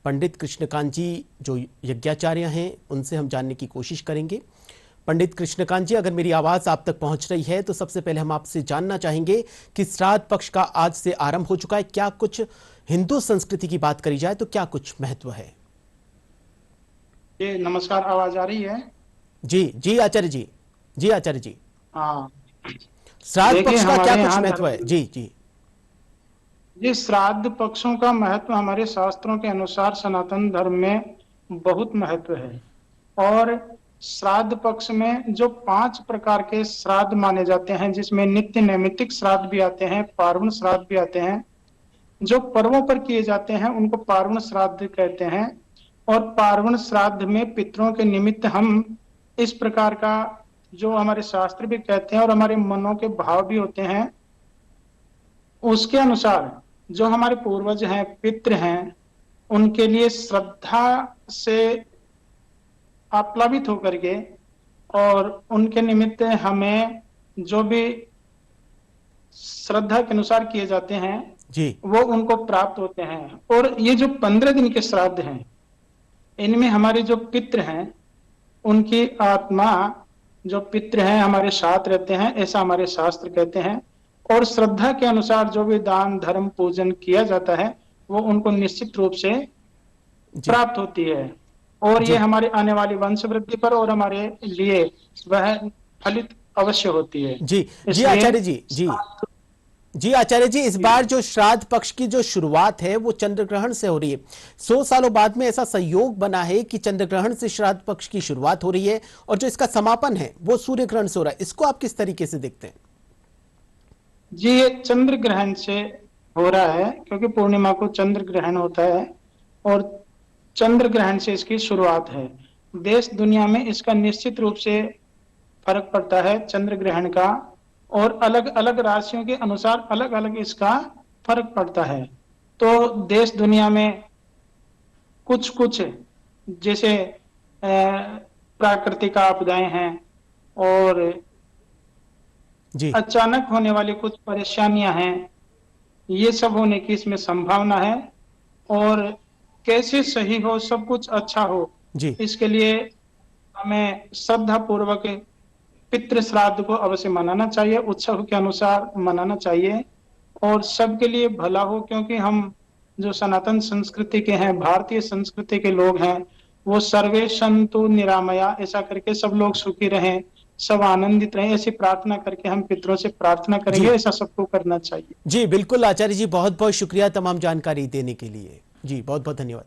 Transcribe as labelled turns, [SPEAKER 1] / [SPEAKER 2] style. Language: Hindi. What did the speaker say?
[SPEAKER 1] पंडित कृष्णकांत जी जो यज्ञाचार्य हैं उनसे हम जानने की कोशिश करेंगे। पंडित कृष्णकांत जी, अगर मेरी आवाज आप तक पहुंच रही है तो सबसे पहले हम आपसे जानना चाहेंगे कि श्राद्ध पक्ष का आज से आरंभ हो चुका है। क्या कुछ हिंदू संस्कृति की बात करी जाए तो क्या कुछ महत्व है?
[SPEAKER 2] जी नमस्कार, आवाज आ रही है?
[SPEAKER 1] जी जी आचार्य जी। जी आचार्य जी,
[SPEAKER 2] हाँ।
[SPEAKER 1] श्राद्ध
[SPEAKER 2] देखिए
[SPEAKER 1] पक्ष का क्या
[SPEAKER 2] हमारे
[SPEAKER 1] कुछ
[SPEAKER 2] यहाँ
[SPEAKER 1] महत्व है?
[SPEAKER 2] धर्म
[SPEAKER 1] जी जी।
[SPEAKER 2] जी श्राद्ध पक्षों का महत्व हमारे शास्त्रों के अनुसार सनातन धर्म में बहुत महत्व है। और श्राद्ध पक्ष में जो 5 प्रकार के श्राद्ध माने जाते हैं, जिसमें नित्य नैमित्तिक श्राद्ध भी आते हैं, पार्वण श्राद्ध भी आते हैं। जो पर्वों पर किए जाते हैं उनको पार्वण श्राद्ध कहते हैं। और पार्वण श्राद्ध में पितरों के निमित्त हम इस प्रकार का, जो हमारे शास्त्र भी कहते हैं और हमारे मनों के भाव भी होते हैं, उसके अनुसार जो हमारे पूर्वज हैं, पितृ हैं, उनके लिए श्रद्धा से आप्लावित होकर के और उनके निमित्त हमें जो भी श्रद्धा के अनुसार किए जाते हैं
[SPEAKER 1] जी
[SPEAKER 2] वो उनको प्राप्त होते हैं। और ये जो 15 दिन के श्राद्ध हैं, इनमें हमारे जो पितृ हैं उनकी आत्मा, जो पितृ हैं हमारे साथ रहते हैं, ऐसा हमारे शास्त्र कहते हैं। और श्रद्धा के अनुसार जो भी दान धर्म पूजन किया जाता है वो उनको निश्चित रूप से
[SPEAKER 1] जी
[SPEAKER 2] प्राप्त होती है। और ये
[SPEAKER 1] जी
[SPEAKER 2] हमारे आने वाली वंश वृद्धि पर और हमारे लिए वह फलित अवश्य होती है।
[SPEAKER 1] जी जी
[SPEAKER 2] इसलिए
[SPEAKER 1] आचार्य जी। जी जी आचार्य जी, इस बार जो श्राद्ध पक्ष की जो शुरुआत है वो चंद्र ग्रहण से हो रही है। 100 सालों बाद में ऐसा संयोग बना है कि चंद्र ग्रहण से श्राद्ध पक्ष की शुरुआत हो रही है और जो इसका समापन है वो सूर्य ग्रहण से हो रहा है। इसको आप किस तरीके से देखते हैं?
[SPEAKER 2] जी ये चंद्र ग्रहण से हो रहा है, क्योंकि पूर्णिमा को चंद्र ग्रहण होता है और चंद्र ग्रहण से इसकी शुरुआत है। देश दुनिया में इसका निश्चित रूप से फर्क पड़ता है चंद्र ग्रहण का, और अलग अलग राशियों के अनुसार अलग अलग इसका फर्क पड़ता है। तो देश दुनिया में कुछ कुछ, जैसे प्राकृतिक आपदाएं हैं और
[SPEAKER 1] जी
[SPEAKER 2] अचानक होने वाली कुछ परेशानियां हैं, ये सब होने की इसमें संभावना है। और कैसे सही हो, सब कुछ अच्छा हो,
[SPEAKER 1] जी
[SPEAKER 2] इसके लिए हमें श्रद्धा पूर्वक पितृ श्राद्ध को अवश्य मनाना चाहिए, उत्सव के अनुसार मनाना चाहिए और सबके लिए भला हो। क्योंकि हम जो सनातन संस्कृति के हैं, भारतीय संस्कृति के लोग हैं, वो सर्वे संतु निरामया, ऐसा करके सब लोग सुखी रहें, सब आनंदित रहें, ऐसी प्रार्थना करके हम पितरों से प्रार्थना करेंगे।
[SPEAKER 1] जी
[SPEAKER 2] ऐसा सबको करना चाहिए।
[SPEAKER 1] जी बिल्कुल आचार्य जी, बहुत बहुत शुक्रिया तमाम जानकारी देने के लिए। जी बहुत बहुत धन्यवाद।